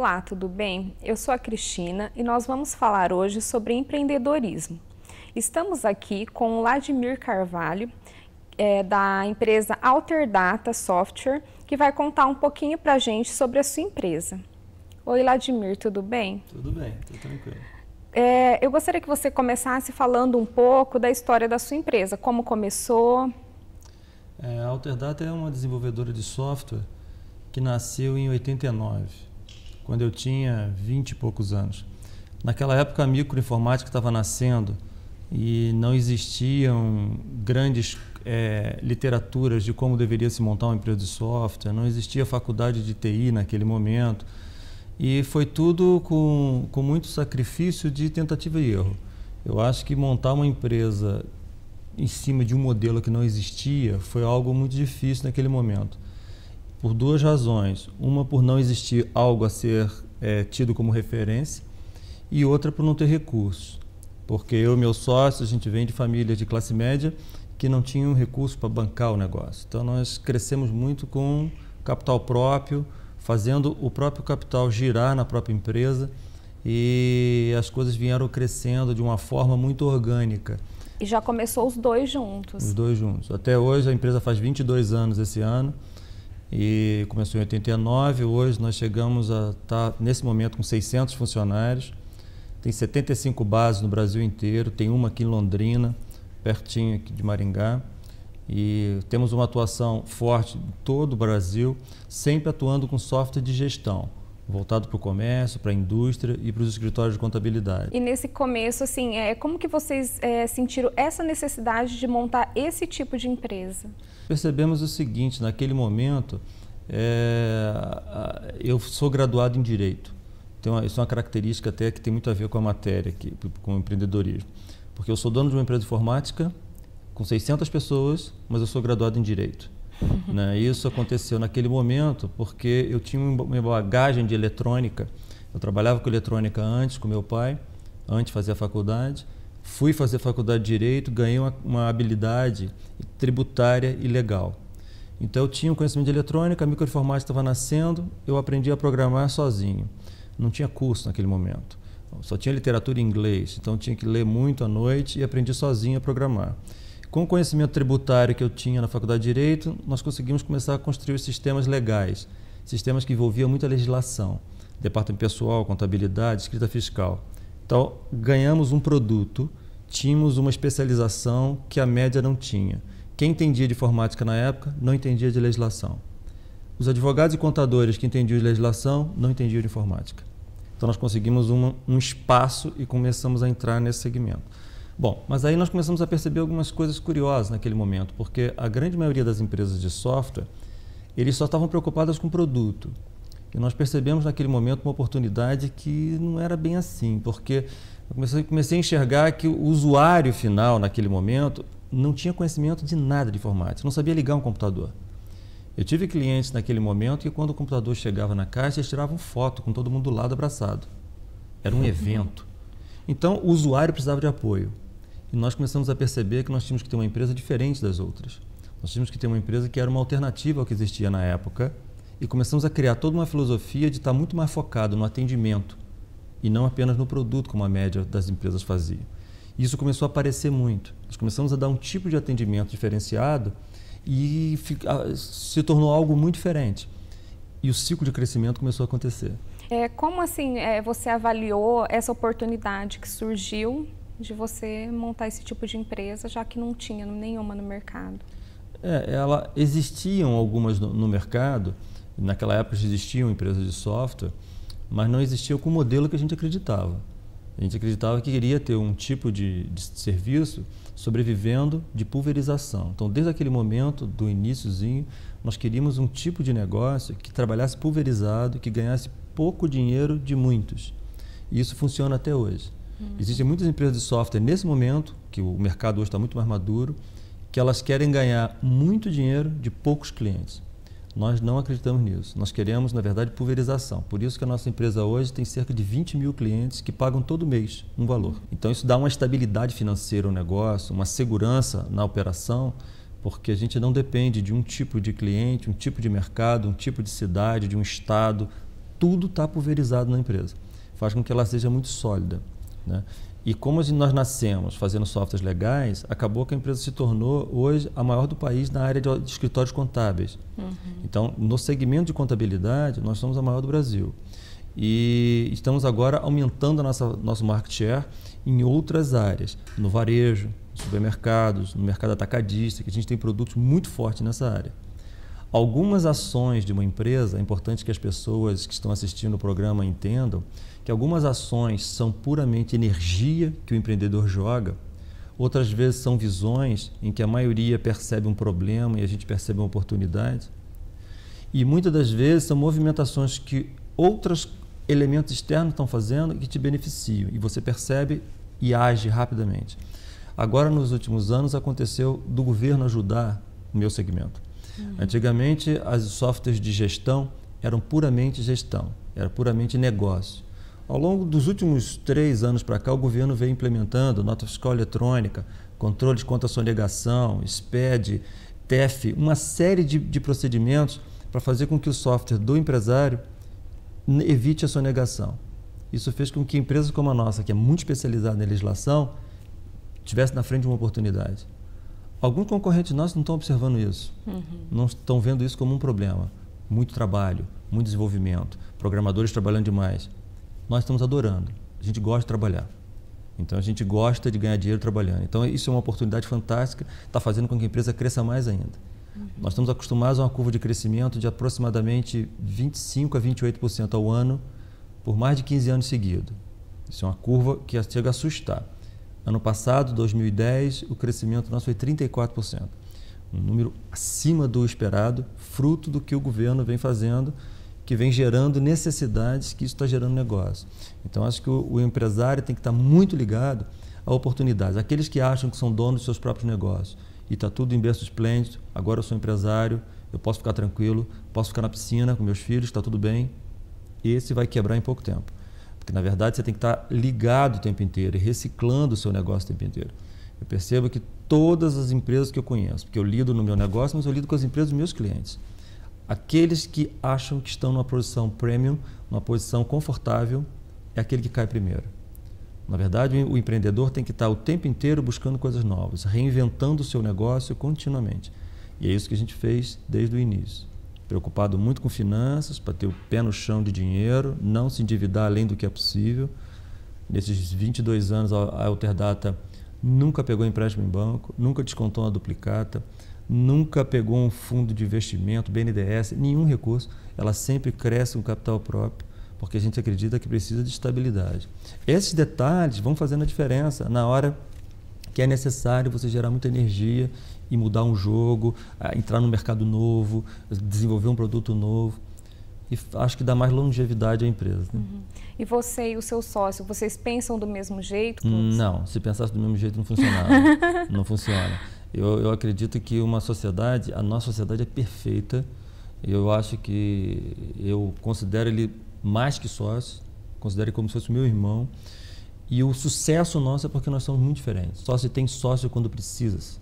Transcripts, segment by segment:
Olá, tudo bem? Eu sou a Cristina e nós vamos falar hoje sobre empreendedorismo. Estamos aqui com o Ladimir Carvalho, da empresa Alterdata Software, que vai contar um pouquinho para a gente sobre a sua empresa. Oi, Ladimir, tudo bem? Tudo bem, tudo tranquilo. Eu gostaria que você começasse falando um pouco da história da sua empresa, como começou. A Alterdata é uma desenvolvedora de software que nasceu em 89, quando eu tinha 20 e poucos anos. Naquela época a microinformática estava nascendo e não existiam grandes literaturas de como deveria se montar uma empresa de software, não existia faculdade de TI naquele momento. E foi tudo com muito sacrifício de tentativa e erro. Eu acho que montar uma empresa em cima de um modelo que não existia foi algo muito difícil naquele momento. Por duas razões. Uma, por não existir algo a ser tido como referência, e outra, por não ter recursos. Porque eu e meu sócio, a gente vem de família de classe média que não tinham recursos para bancar o negócio. Então nós crescemos muito com capital próprio, fazendo o próprio capital girar na própria empresa, e as coisas vieram crescendo de uma forma muito orgânica. E já começou os dois juntos? Os dois juntos. Até hoje a empresa faz 22 anos esse ano, e começou em 89, hoje nós chegamos a estar nesse momento com 600 funcionários, tem 75 bases no Brasil inteiro, tem uma aqui em Londrina, pertinho aqui de Maringá. E temos uma atuação forte em todo o Brasil, sempre atuando com software de gestão, voltado para o comércio, para a indústria e para os escritórios de contabilidade. E nesse começo, assim, como que vocês sentiram essa necessidade de montar esse tipo de empresa? Percebemos o seguinte, naquele momento, eu sou graduado em Direito. Isso é uma característica até que tem muito a ver com a matéria, com o empreendedorismo. Porque eu sou dono de uma empresa de informática, com 600 pessoas, mas eu sou graduado em Direito. Né? Isso aconteceu naquele momento porque eu tinha uma bagagem de eletrônica. Eu trabalhava com eletrônica antes, com meu pai, antes de fazer a faculdade. Fui fazer faculdade de Direito, ganhei uma habilidade tributária e legal. Então eu tinha um conhecimento de eletrônica, a microinformática estava nascendo, eu aprendi a programar sozinho. Não tinha curso naquele momento. Só tinha literatura em inglês, então eu tinha que ler muito à noite e aprendi sozinho a programar. Com o conhecimento tributário que eu tinha na Faculdade de Direito, nós conseguimos começar a construir sistemas legais, sistemas que envolviam muita legislação, departamento pessoal, contabilidade, escrita fiscal. Então, ganhamos um produto, tínhamos uma especialização que a média não tinha. Quem entendia de informática na época não entendia de legislação. Os advogados e contadores que entendiam de legislação não entendiam de informática. Então, nós conseguimos um espaço e começamos a entrar nesse segmento. Bom, mas aí nós começamos a perceber algumas coisas curiosas naquele momento, porque a grande maioria das empresas de software, eles só estavam preocupadas com o produto. E nós percebemos naquele momento uma oportunidade que não era bem assim, porque eu comecei a enxergar que o usuário final, naquele momento, não tinha conhecimento de nada de informática, não sabia ligar um computador. Eu tive clientes naquele momento que quando o computador chegava na caixa, eles tiravam foto com todo mundo do lado abraçado. Era um evento. Então, o usuário precisava de apoio. E nós começamos a perceber que nós tínhamos que ter uma empresa diferente das outras. Nós tínhamos que ter uma empresa que era uma alternativa ao que existia na época, e começamos a criar toda uma filosofia de estar muito mais focado no atendimento e não apenas no produto, como a média das empresas fazia. E isso começou a aparecer muito. Nós começamos a dar um tipo de atendimento diferenciado e se tornou algo muito diferente. E o ciclo de crescimento começou a acontecer. Como assim você avaliou essa oportunidade que surgiu de você montar esse tipo de empresa, já que não tinha nenhuma no mercado? Existiam algumas no mercado, naquela época existiam empresas de software, mas não existiam com o modelo que a gente acreditava. A gente acreditava que queria ter um tipo de serviço sobrevivendo de pulverização. Então, desde aquele momento, do iniciozinho, nós queríamos um tipo de negócio que trabalhasse pulverizado, que ganhasse pouco dinheiro de muitos. E isso funciona até hoje. Existem muitas empresas de software nesse momento, que o mercado hoje está muito mais maduro, que elas querem ganhar muito dinheiro de poucos clientes. Nós não acreditamos nisso. Nós queremos, na verdade, pulverização. Por isso que a nossa empresa hoje tem cerca de 20 mil clientes que pagam todo mês um valor. Então isso dá uma estabilidade financeira ao negócio, uma segurança na operação, porque a gente não depende de um tipo de cliente, um tipo de mercado, um tipo de cidade, de um estado. tudo está pulverizado na empresa. Faz com que ela seja muito sólida, né? E como nós nascemos fazendo softwares legais, acabou que a empresa se tornou hoje a maior do país na área de escritórios contábeis. Então, no segmento de contabilidade, nós somos a maior do Brasil. E estamos agora aumentando nosso market share em outras áreas, no varejo, supermercados, no mercado atacadista, que a gente tem produtos muito fortes nessa área. Algumas ações de uma empresa, é importante que as pessoas que estão assistindo o programa entendam que algumas ações são puramente energia que o empreendedor joga, outras vezes são visões em que a maioria percebe um problema e a gente percebe uma oportunidade. E muitas das vezes são movimentações que outros elementos externos estão fazendo e que te beneficiam, e você percebe e age rapidamente. Agora, nos últimos anos, aconteceu do governo ajudar o meu segmento. Antigamente, as softwares de gestão eram puramente gestão, era puramente negócio. Ao longo dos últimos 3 anos para cá, o governo veio implementando nota fiscal eletrônica, controle de conta sonegação, SPED, TEF, uma série de procedimentos para fazer com que o software do empresário evite a sonegação. Isso fez com que empresas como a nossa, que é muito especializada em legislação, estivesse na frente de uma oportunidade. Alguns concorrentes nossos não estão observando isso, não estão vendo isso como um problema. Muito trabalho, muito desenvolvimento, programadores trabalhando demais. Nós estamos adorando, a gente gosta de trabalhar. Então a gente gosta de ganhar dinheiro trabalhando. Então isso é uma oportunidade fantástica, está fazendo com que a empresa cresça mais ainda. Nós estamos acostumados a uma curva de crescimento de aproximadamente 25% a 28% ao ano por mais de 15 anos seguidos. Isso é uma curva que chega a assustar. Ano passado, 2010, o crescimento nosso foi 34%. Um número acima do esperado, fruto do que o governo vem fazendo, que vem gerando necessidades, que isso está gerando negócio. Então, acho que o empresário tem que estar muito ligado a oportunidades. Aqueles que acham que são donos dos seus próprios negócios e está tudo em berço esplêndido, agora eu sou empresário, eu posso ficar tranquilo, posso ficar na piscina com meus filhos, está tudo bem, esse vai quebrar em pouco tempo. Porque, na verdade, você tem que estar ligado o tempo inteiro e reciclando o seu negócio o tempo inteiro. Eu percebo que todas as empresas que eu conheço, porque eu lido no meu negócio, mas eu lido com as empresas dos meus clientes. Aqueles que acham que estão numa posição premium, numa posição confortável, é aquele que cai primeiro. Na verdade, o empreendedor tem que estar o tempo inteiro buscando coisas novas, reinventando o seu negócio continuamente. E é isso que a gente fez desde o início. Preocupado muito com finanças, para ter o pé no chão de dinheiro, não se endividar além do que é possível. Nesses 22 anos, a Alterdata nunca pegou empréstimo em banco, nunca descontou uma duplicata, nunca pegou um fundo de investimento, BNDES, nenhum recurso. Ela sempre cresce com capital próprio, porque a gente acredita que precisa de estabilidade. Esses detalhes vão fazendo a diferença na hora que é necessário você gerar muita energia e mudar um jogo, entrar no mercado novo, desenvolver um produto novo. E acho que dá mais longevidade à empresa. Né? E você e o seu sócio, vocês pensam do mesmo jeito? Não, se pensasse do mesmo jeito não funcionava. Não funciona. Eu acredito que uma sociedade, a nossa sociedade é perfeita. Eu acho que eu considero ele mais que sócio, considero ele como se fosse meu irmão. E o sucesso nosso é porque nós somos muito diferentes. Só se tem sócio quando precisa.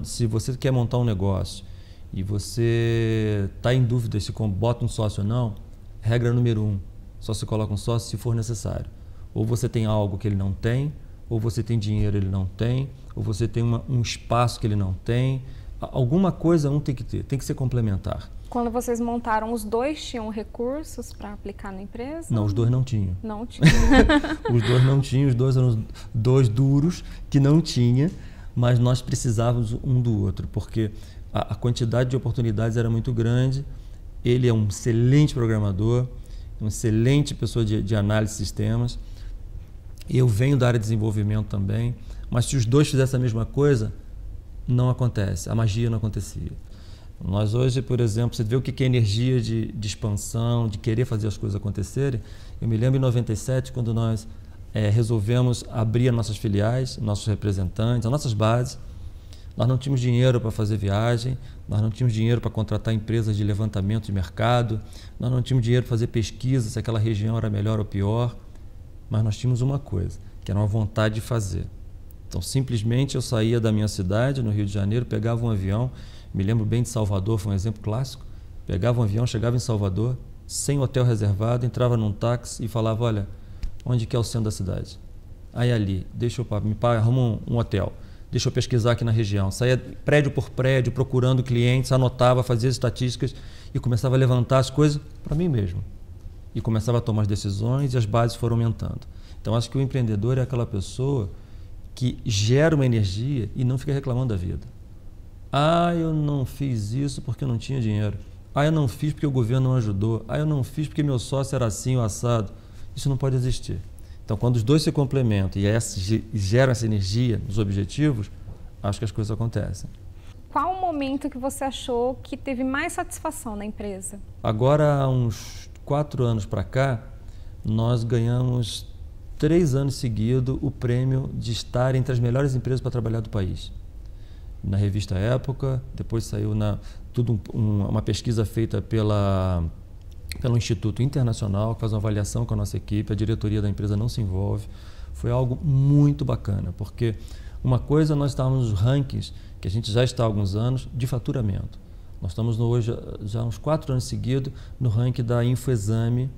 Se você quer montar um negócio e você está em dúvida se bota um sócio ou não, regra número 1, só se coloca um sócio se for necessário. Ou você tem algo que ele não tem, ou você tem dinheiro ele não tem, ou você tem um espaço que ele não tem. Alguma coisa um tem que ter, tem que ser complementar. Quando vocês montaram, os dois tinham recursos para aplicar na empresa? Não, os dois não tinham. Não tinham. Os dois não tinham, os dois eram dois duros que não tinha, mas nós precisávamos um do outro, porque a quantidade de oportunidades era muito grande. Ele é um excelente programador, uma excelente pessoa de análise de sistemas. Eu venho da área de desenvolvimento também, mas se os dois fizessem a mesma coisa, não acontece, a magia não acontecia. Nós hoje, por exemplo, você vê o que é energia de expansão, de querer fazer as coisas acontecerem. Eu me lembro em 97, quando nós resolvemos abrir as nossas filiais, nossos representantes, as nossas bases. Nós não tínhamos dinheiro para fazer viagem, nós não tínhamos dinheiro para contratar empresas de levantamento de mercado, nós não tínhamos dinheiro para fazer pesquisa se aquela região era melhor ou pior, mas nós tínhamos uma coisa, que era uma vontade de fazer. Então, simplesmente eu saía da minha cidade, no Rio de Janeiro, pegava um avião, me lembro bem de Salvador, foi um exemplo clássico, pegava um avião, chegava em Salvador, sem hotel reservado, entrava num táxi e falava, olha, onde que é o centro da cidade? Aí ali, arruma um hotel, deixa eu pesquisar aqui na região. Saía prédio por prédio, procurando clientes, anotava, fazia as estatísticas e começava a levantar as coisas para mim mesmo. E começava a tomar as decisões e as bases foram aumentando. Então, acho que o empreendedor é aquela pessoa que gera uma energia e não fica reclamando da vida. Ah, eu não fiz isso porque eu não tinha dinheiro. Ah, eu não fiz porque o governo não ajudou. Ah, eu não fiz porque meu sócio era assim ou assado. Isso não pode existir. Então, quando os dois se complementam e geram essa energia nos objetivos, acho que as coisas acontecem. Qual o momento que você achou que teve mais satisfação na empresa? Agora, há uns 4 anos para cá, nós ganhamos 3 anos seguidos o prêmio de estar entre as melhores empresas para trabalhar do país. Na revista Época, depois saiu uma pesquisa feita pelo Instituto Internacional, que faz uma avaliação com a nossa equipe, a diretoria da empresa não se envolve. Foi algo muito bacana, porque uma coisa nós estávamos nos rankings, que a gente já está há alguns anos, de faturamento. Nós estamos hoje, já há uns 4 anos seguidos, no ranking da Infoexame,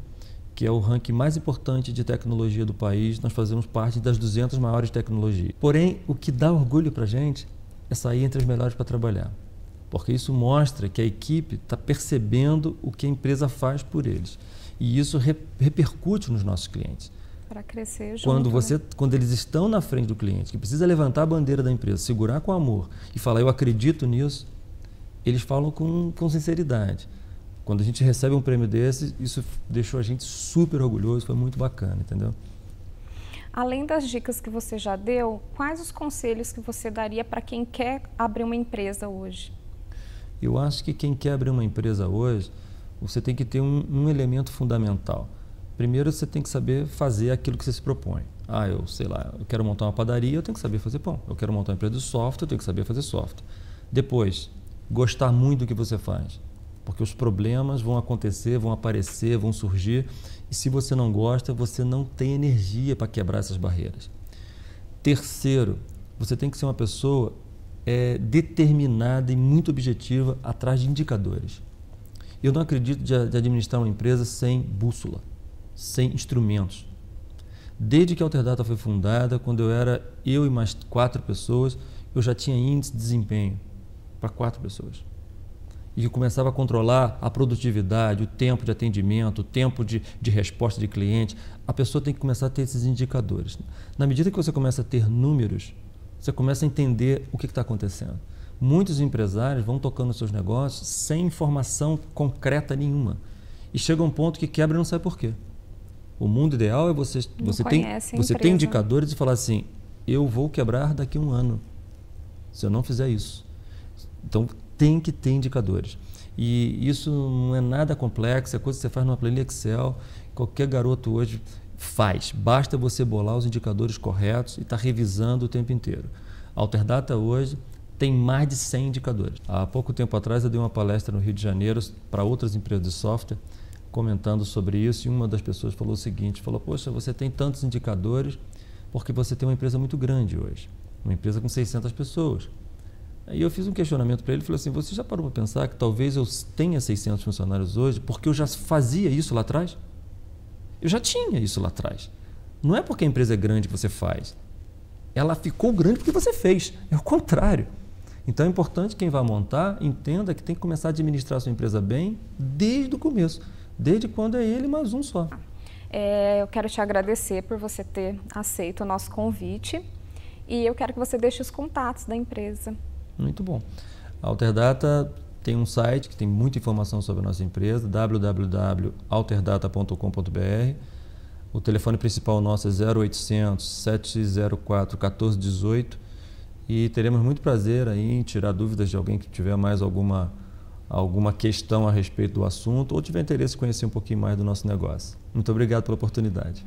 que é o ranking mais importante de tecnologia do país. Nós fazemos parte das 200 maiores tecnologias. Porém, o que dá orgulho para a gente é sair entre as melhores para trabalhar. Porque isso mostra que a equipe está percebendo o que a empresa faz por eles. E isso repercute nos nossos clientes. Para crescer junto, Quando eles estão na frente do cliente, que precisa levantar a bandeira da empresa, segurar com amor e falar, eu acredito nisso, eles falam com sinceridade. Quando a gente recebe um prêmio desse, isso deixou a gente super orgulhoso, foi muito bacana, entendeu? Além das dicas que você já deu, quais os conselhos que você daria para quem quer abrir uma empresa hoje? Eu acho que quem quer abrir uma empresa hoje, você tem que ter um elemento fundamental. Primeiro, você tem que saber fazer aquilo que você se propõe. Ah, eu quero montar uma padaria, eu tenho que saber fazer pão. Eu quero montar uma empresa de software, eu tenho que saber fazer software. Depois, gostar muito do que você faz. Porque os problemas vão acontecer, vão aparecer, vão surgir. E se você não gosta, você não tem energia para quebrar essas barreiras. Terceiro, você tem que ser uma pessoa determinada e muito objetiva atrás de indicadores. Eu não acredito de administrar uma empresa sem bússola, sem instrumentos. Desde que a Alterdata foi fundada, quando eu e mais 4 pessoas, eu já tinha índice de desempenho para 4 pessoas. E eu começava a controlar a produtividade, o tempo de atendimento, o tempo de resposta de cliente. A pessoa tem que começar a ter esses indicadores. Na medida que você começa a ter números, você começa a entender o que está acontecendo. Muitos empresários vão tocando seus negócios sem informação concreta nenhuma. E chega um ponto que quebra e não sabe por quê. O mundo ideal é você tem indicadores e falar assim, eu vou quebrar daqui a 1 ano, se eu não fizer isso. Então, tem que ter indicadores. E isso não é nada complexo, é coisa que você faz numa planilha Excel, qualquer garoto hoje faz. Basta você bolar os indicadores corretos e estar revisando o tempo inteiro. A Alterdata hoje tem mais de 100 indicadores. Há pouco tempo atrás eu dei uma palestra no Rio de Janeiro para outras empresas de software, comentando sobre isso, e uma das pessoas falou o seguinte, poxa, você tem tantos indicadores porque você tem uma empresa muito grande hoje, uma empresa com 600 pessoas. Aí eu fiz um questionamento para ele e falei assim, você já parou para pensar que talvez eu tenha 600 funcionários hoje porque eu já fazia isso lá atrás? Eu já tinha isso lá atrás. Não é porque a empresa é grande que você faz. Ela ficou grande porque você fez. É o contrário. Então é importante quem vai montar, entenda que tem que começar a administrar a sua empresa bem desde o começo. Desde quando é ele mais um só. Eu quero te agradecer por você ter aceito o nosso convite e eu quero que você deixe os contatos da empresa. Muito bom. A Alterdata tem um site que tem muita informação sobre a nossa empresa, www.alterdata.com.br. O telefone principal nosso é 0800 704 1418 e teremos muito prazer aí em tirar dúvidas de alguém que tiver mais alguma questão a respeito do assunto ou tiver interesse em conhecer um pouquinho mais do nosso negócio. Muito obrigado pela oportunidade.